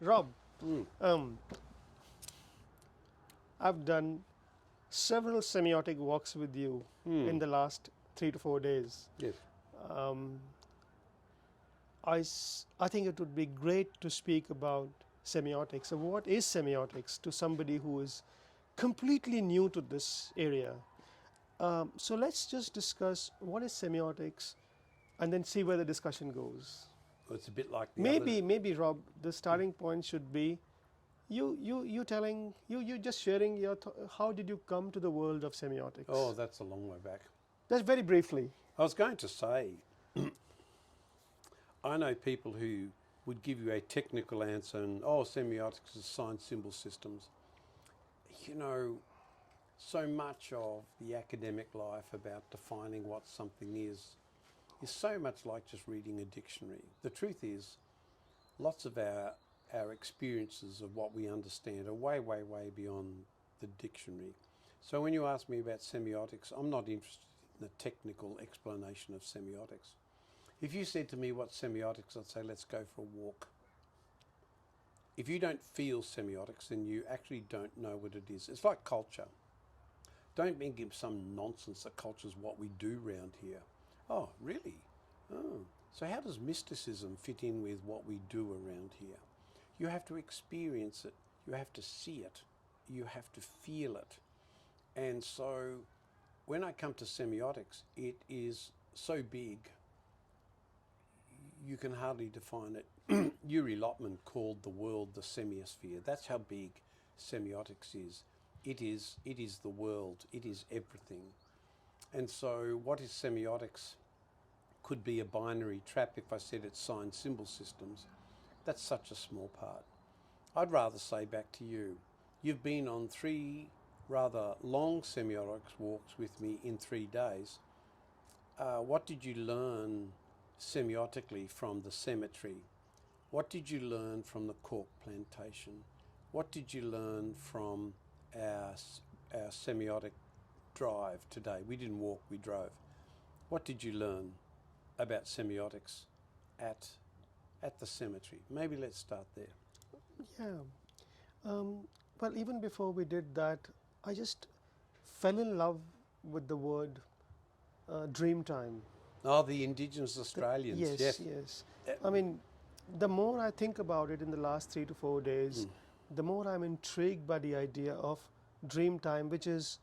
Rob, um, I've done several semiotic walks with you in the last 3 to 4 days. Yes. Um, I think it would be great to speak about semiotics. So what is semiotics to somebody who is completely new to this area? So let's just discuss what is semiotics and then see where the discussion goes. Well, it's a bit like the Maybe Rob, the starting point should be you telling you just sharing your how did you come to the world of semiotics? Oh, that's a long way back. That's very briefly. I was going to say, I know people who would give you a technical answer and, semiotics is sign symbol systems. You know, so much of the academic life about defining what something is so much like just reading a dictionary. The truth is, lots of our experiences of what we understand are way, way, way beyond the dictionary. So when you ask me about semiotics, I'm not interested in the technical explanation of semiotics. If you said to me what's semiotics, I'd say let's go for a walk. If you don't feel semiotics, then you actually don't know what it is. It's like culture. Don't make him some nonsense that culture's what we do round here. Oh, really? Oh, so how does mysticism fit in with what we do around here? You have to experience it. You have to see it. You have to feel it. And so when I come to semiotics, it is so big, you can hardly define it. Yuri Lotman called the world the semiosphere. That's how big semiotics is. It is the world. It is everything. And so what is semiotics? Could be a binary trap if I said it's sign symbol systems. That's such a small part. I'd rather say back to you, you've been on 3 rather long semiotics walks with me in 3 days. What did you learn semiotically from the cemetery? What did you learn from the cork plantation? What did you learn from our semiotic drive today? We didn't walk, we drove. What did you learn about semiotics at the cemetery? Maybe let's start there. Yeah. Well, even before we did that, I just fell in love with the word dream time. Oh, the Indigenous Australians. Yes. I mean, the more I think about it in the last 3 to 4 days, the more I'm intrigued by the idea of dream time, which is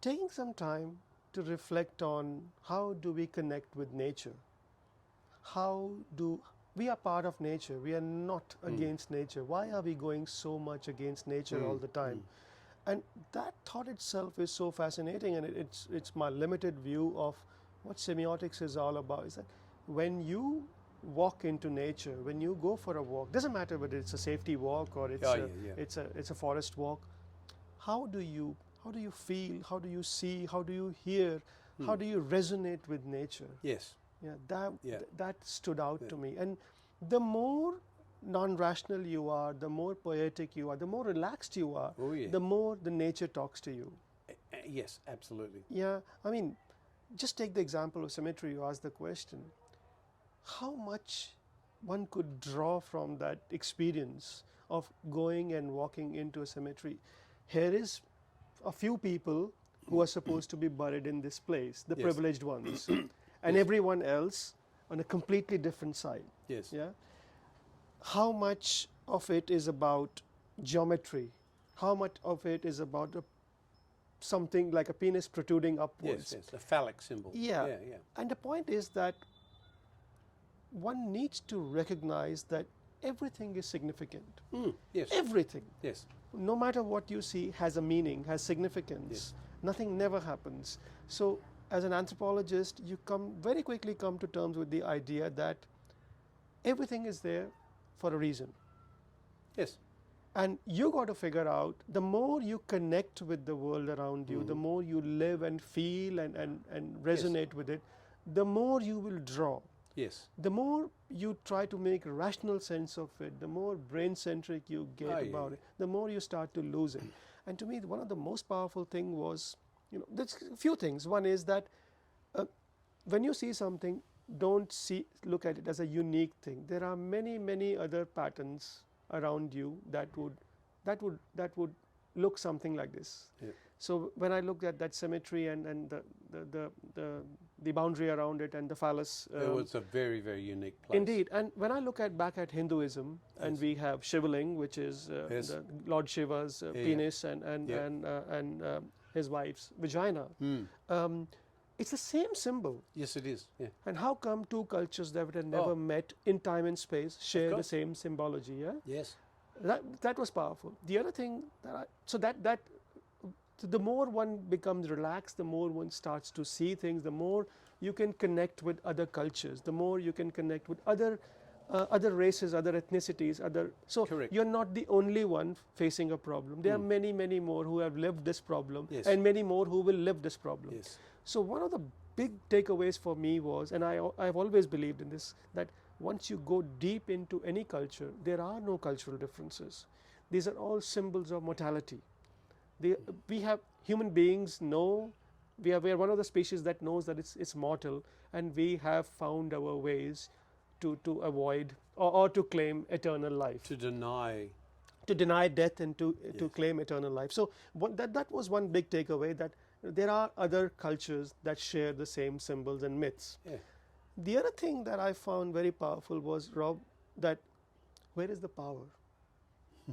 taking some time to reflect on how do we connect with nature. We are part of nature, we are not against nature. Why are we going so much against nature all the time? And that thought itself is so fascinating, and it's my limited view of what semiotics is all about, is that when you walk into nature, when you go for a walk, doesn't matter whether it's a safety walk or it's a forest walk, how do you feel, how do you see, how do you hear, how do you resonate with nature? Yes. That stood out to me. And the more non-rational you are, the more poetic you are, the more relaxed you are, the more the nature talks to you. Yes, absolutely. Yeah, I mean, just take the example of cemetery. You asked the question, how much one could draw from that experience of going and walking into a cemetery. Here is a few people who are supposed to be buried in this place, the privileged ones, and everyone else on a completely different side. Yes. Yeah. How much of it is about geometry? How much of it is about something like a penis protruding upwards? Yes, a phallic symbol. Yeah. And the point is that one needs to recognize that everything is significant. Yes. Everything. Yes. No matter what you see has a meaning, has significance. Yes. Nothing never happens. So as an anthropologist, you very quickly come to terms with the idea that everything is there for a reason. Yes. And you got to figure out, the more you connect with the world around you, the more you live and feel and resonate with it, the more you will draw. Yes. The more you try to make rational sense of it, the more brain-centric you get about it, the more you start to lose it. And to me, one of the most powerful thing was, there's a few things. One is that when you see something, don't look at it as a unique thing. There are many other patterns around you that would look something like this. Yeah. So when I looked at that symmetry and the boundary around it and the phallus, It was a very, very unique place. indeed. And when I look back at Hinduism, and Yes. we have Shivaling, which is Yes. the Lord Shiva's Yeah. penis and Yeah. his wife's vagina. It's the same symbol. Yes, it is. Yeah. And how come two cultures that had never Oh. met in time and space share the course. same symbology? Yeah, Yes. that was powerful. The other thing that the more one becomes relaxed, the more one starts to see things, the more you can connect with other cultures, the more you can connect with other races, other ethnicities, so Correct. you're not the only one facing a problem. There are many more who have lived this problem, Yes. and many more who will live this problem. Yes. So one of the big takeaways for me was, and I've always believed in this, that once you go deep into any culture, there are no cultural differences. These are all symbols of mortality. We have human beings know, we are one of the species that knows that it's mortal, and we have found our ways to avoid or to claim eternal life, To deny. to deny death and to Yes. claim eternal life. So that was one big takeaway, that there are other cultures that share the same symbols and myths. Yeah. The other thing that I found very powerful was, Rob, that where is the power?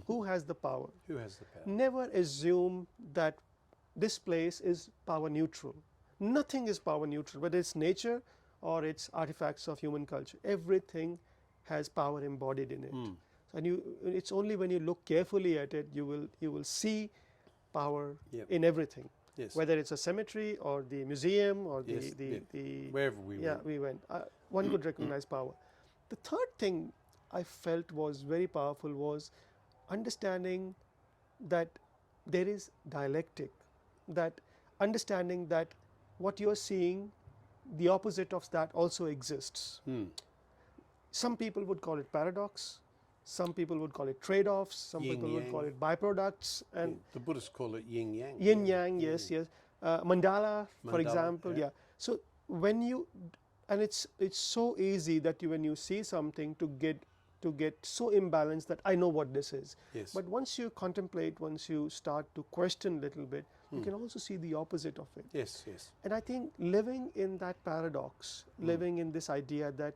Who has the power? Who has the power? Never assume that this place is power neutral. Nothing is power neutral, whether it's nature or it's artifacts of human culture. Everything has power embodied in it. And it's only when you look carefully at it, you will see power Yep. in everything. Yes. Whether it's a cemetery or the museum or Yes, the wherever we yeah, went. we went. One could recognize power. The third thing I felt was very powerful was understanding that there is dialectic, that understanding that what you're seeing, the opposite of that also exists. Some people would call it paradox, some people would call it trade-offs, some Yin people would yang. call it byproducts, and The Buddhists call it yin yang. yin yang, yes. Mandala, for Mandala, example, yeah. yeah. So when you, and it's so easy that when you see something to get so imbalanced that I know what this is. Yes. But once you contemplate, once you start to question a little bit, you can also see the opposite of it. Yes, yes. And I think living in that paradox, living in this idea that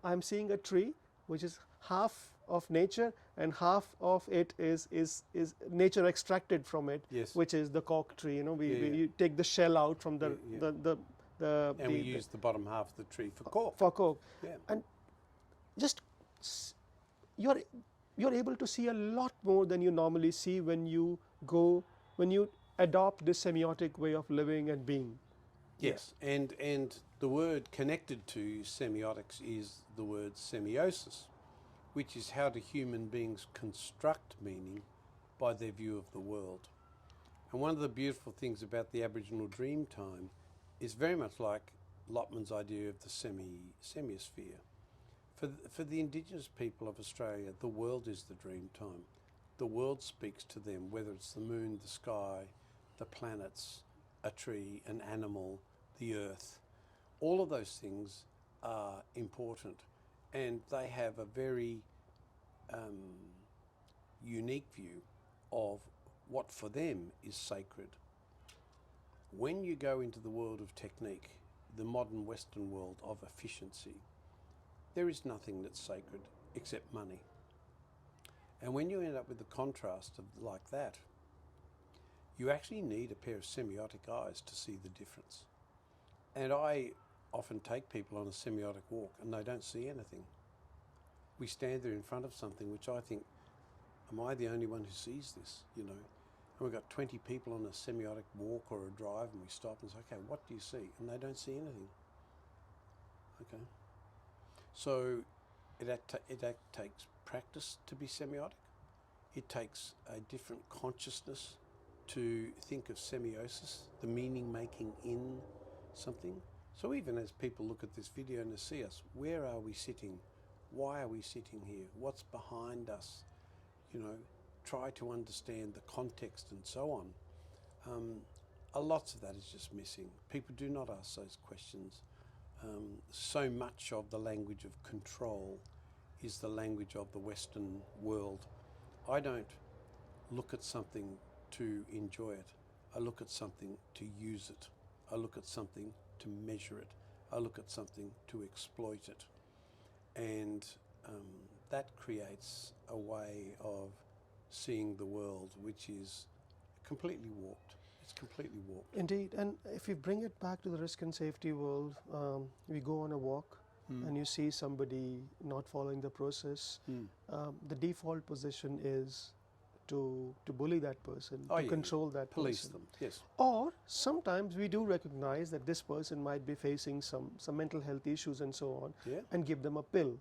I'm seeing a tree which is half of nature and half of it is nature extracted from it, Yes. which is the cork tree. We Yeah. you take the shell out from the And we use the bottom half of the tree for cork. for cork. Yeah. And just you're able to see a lot more than you normally see when you adopt this semiotic way of living and being. Yes, and the word connected to semiotics is the word semiosis, which is how do human beings construct meaning by their view of the world. And one of the beautiful things about the Aboriginal dream time is very much like Lotman's idea of the semiosphere. For the Indigenous people of Australia, the world is the dream time. The world speaks to them, whether it's the moon, the sky, the planets, a tree, an animal, the earth. All of those things are important, and they have a very unique view of what for them is sacred. When you go into the world of technique, the modern Western world of efficiency, there is nothing that's sacred except money. And when you end up with the contrast of like that, you actually need a pair of semiotic eyes to see the difference. And I often take people on a semiotic walk and they don't see anything. We stand there in front of something which I think, am I the only one who sees this, And we've got 20 people on a semiotic walk or a drive, and we stop and say, okay, what do you see? And they don't see anything. Okay. So it takes practice to be semiotic. It takes a different consciousness to think of semiosis, the meaning making in something. So even as people look at this video and they see us, where are we sitting? Why are we sitting here? What's behind us? Try to understand the context and so on. A lot of that is just missing. People do not ask those questions So much of the language of control is the language of the Western world. I don't look at something to enjoy it. I look at something to use it. I look at something to measure it. I look at something to exploit it. And that creates a way of seeing the world which is completely warped. It's completely warped. Indeed, and if you bring it back to the risk and safety world, we go on a walk and you see somebody not following the process. The default position is to bully that person, to control that police person. them, yes. Or sometimes we do recognize that this person might be facing some mental health issues and so on, and give them a pill.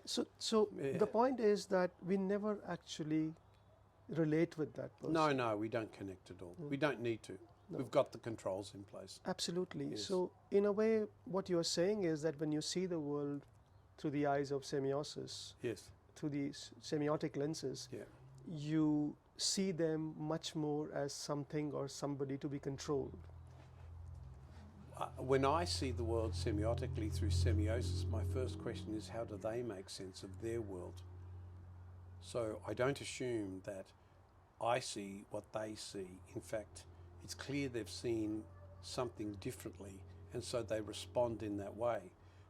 So the point is that we never actually relate with that person. No, we don't connect at all. We don't need to. No. We've got the controls in place. Absolutely. Yes. So in a way, what you're saying is that when you see the world through the eyes of semiosis, Yes. through these semiotic lenses, Yeah. you see them much more as something or somebody to be controlled. When I see the world semiotically through semiosis, my first question is, how do they make sense of their world? So I don't assume that I see what they see. In fact, it's clear they've seen something differently, and so they respond in that way.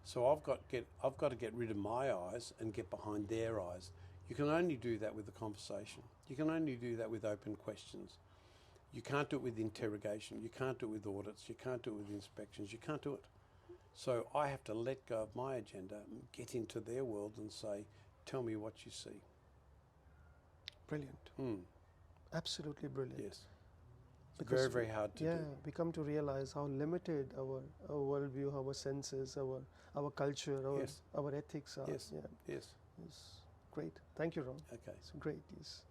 So I've got to get rid of my eyes and get behind their eyes. You can only do that with a conversation. You can only do that with open questions. You can't do it with interrogation. You can't do it with audits. You can't do it with inspections. You can't do it. So I have to let go of my agenda, get into their world and say, tell me what you see. Brilliant. Absolutely brilliant. Yes. It's very, very hard to do. We come to realize how limited our worldview, our senses, our culture, our ethics are. Yes. Yeah. Yes. It's great. Thank you, Ron. Okay. It's great. Yes.